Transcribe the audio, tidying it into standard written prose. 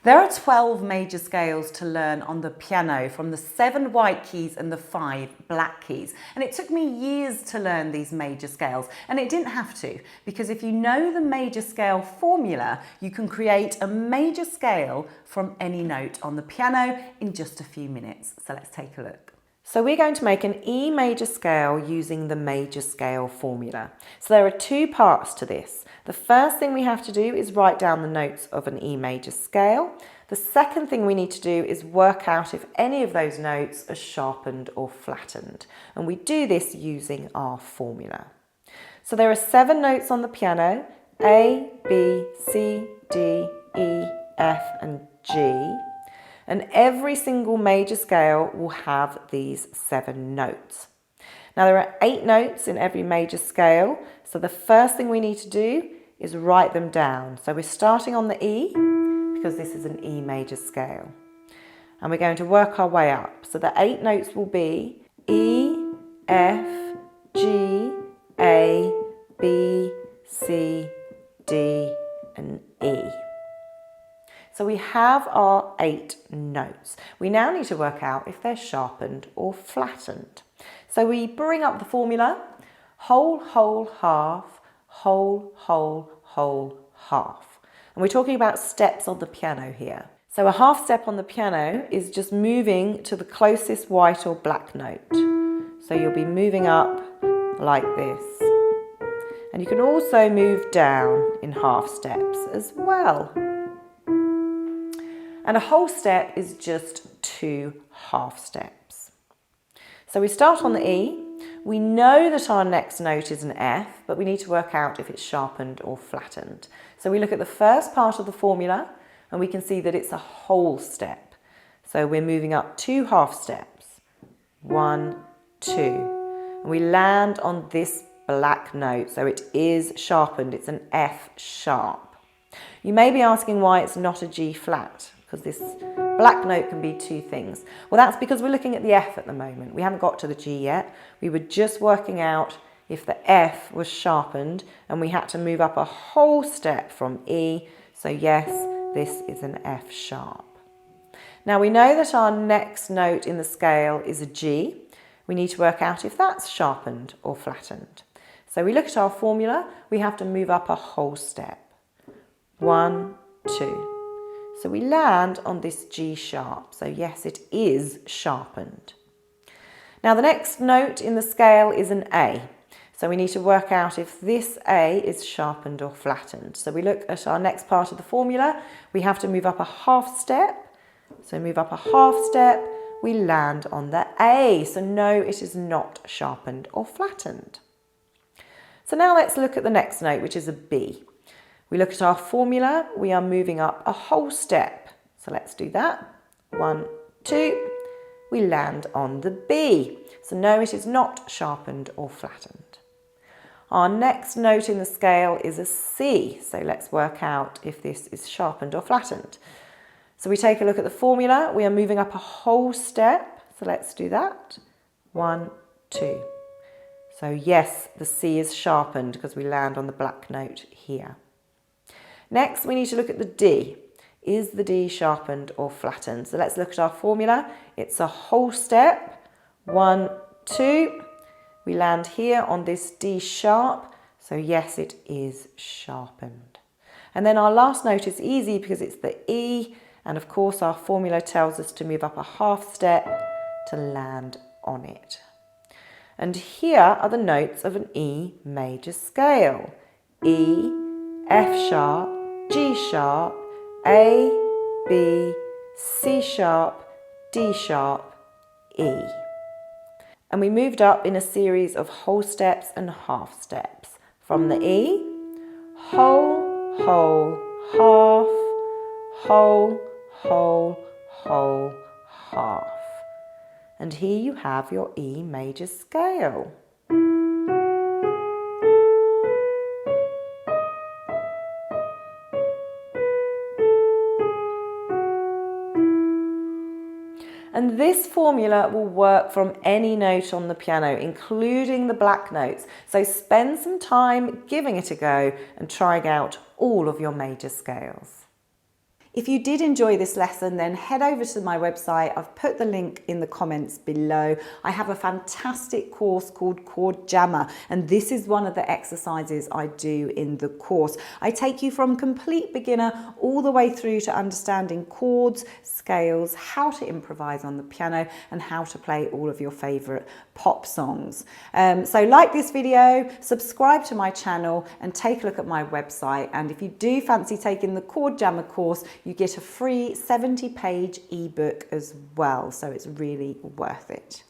There are 12 major scales to learn on the piano from the 7 white keys and the 5 black keys. And it took me years to learn these major scales, and it didn't have to, because if you know the major scale formula, you can create a major scale from any note on the piano in just a few minutes. So let's take a look. So we're going to make an E major scale using the major scale formula. So there are 2 parts to this. The first thing we have to do is write down the notes of an E major scale. The second thing we need to do is work out if any of those notes are sharpened or flattened. And we do this using our formula. So there are 7 notes on the piano: A, B, C, D, E, F and G. And every single major scale will have these 7 notes. Now there are 8 notes in every major scale, so the first thing we need to do is write them down. So we're starting on the E, because this is an E major scale. And we're going to work our way up. So the 8 notes will be E, F, G, A, B, C, D and E. So we have our 8 notes. We now need to work out if they're sharpened or flattened. So we bring up the formula: whole, whole, half, whole, whole, whole, half. And we're talking about steps on the piano here. So a half step on the piano is just moving to the closest white or black note. So you'll be moving up like this. And you can also move down in half steps as well. And a whole step is just 2 half steps. So we start on the E. We know that our next note is an F, but we need to work out if it's sharpened or flattened. So we look at the first part of the formula and we can see that it's a whole step. So we're moving up 2 half steps. 1, 2. And we land on this black note. So it is sharpened. It's an F sharp. You may be asking why it's not a G flat, because this black note can be 2 things. Well, that's because we're looking at the F at the moment. We haven't got to the G yet. We were just working out if the F was sharpened, and we had to move up a whole step from E. So yes, this is an F sharp. Now we know that our next note in the scale is a G. We need to work out if that's sharpened or flattened. So we look at our formula. We have to move up a whole step. 1, 2. So we land on this G sharp. So yes, it is sharpened. Now the next note in the scale is an A. So we need to work out if this A is sharpened or flattened. So we look at our next part of the formula. We have to move up a half step. So move up a half step. We land on the A. So no, it is not sharpened or flattened. So now let's look at the next note, which is a B. We look at our formula, we are moving up a whole step. So let's do that. 1, 2, we land on the B. So no, it is not sharpened or flattened. Our next note in the scale is a C. So let's work out if this is sharpened or flattened. So we take a look at the formula, we are moving up a whole step. So let's do that. 1, 2. So yes, the C is sharpened because we land on the black note here. Next, we need to look at the D. Is the D sharpened or flattened? So let's look at our formula. It's a whole step. 1, 2. We land here on this D sharp. So yes, it is sharpened. And then our last note is easy because it's the E. And of course, our formula tells us to move up a half step to land on it. And here are the notes of an E major scale. E, F sharp, G sharp, A, B, C sharp, D sharp, E. And we moved up in a series of whole steps and half steps. From the E, whole, whole, half, whole, whole, whole, half. And here you have your E major scale. And this formula will work from any note on the piano, including the black notes. So spend some time giving it a go and trying out all of your major scales. If you did enjoy this lesson, then head over to my website. I've put the link in the comments below. I have a fantastic course called Chord Jammer, and this is one of the exercises I do in the course. I take you from complete beginner all the way through to understanding chords, scales, how to improvise on the piano, and how to play all of your favorite pop songs. So like this video, subscribe to my channel, and take a look at my website. And if you do fancy taking the Chord Jammer course, you get a free 70-page ebook as well, so it's really worth it.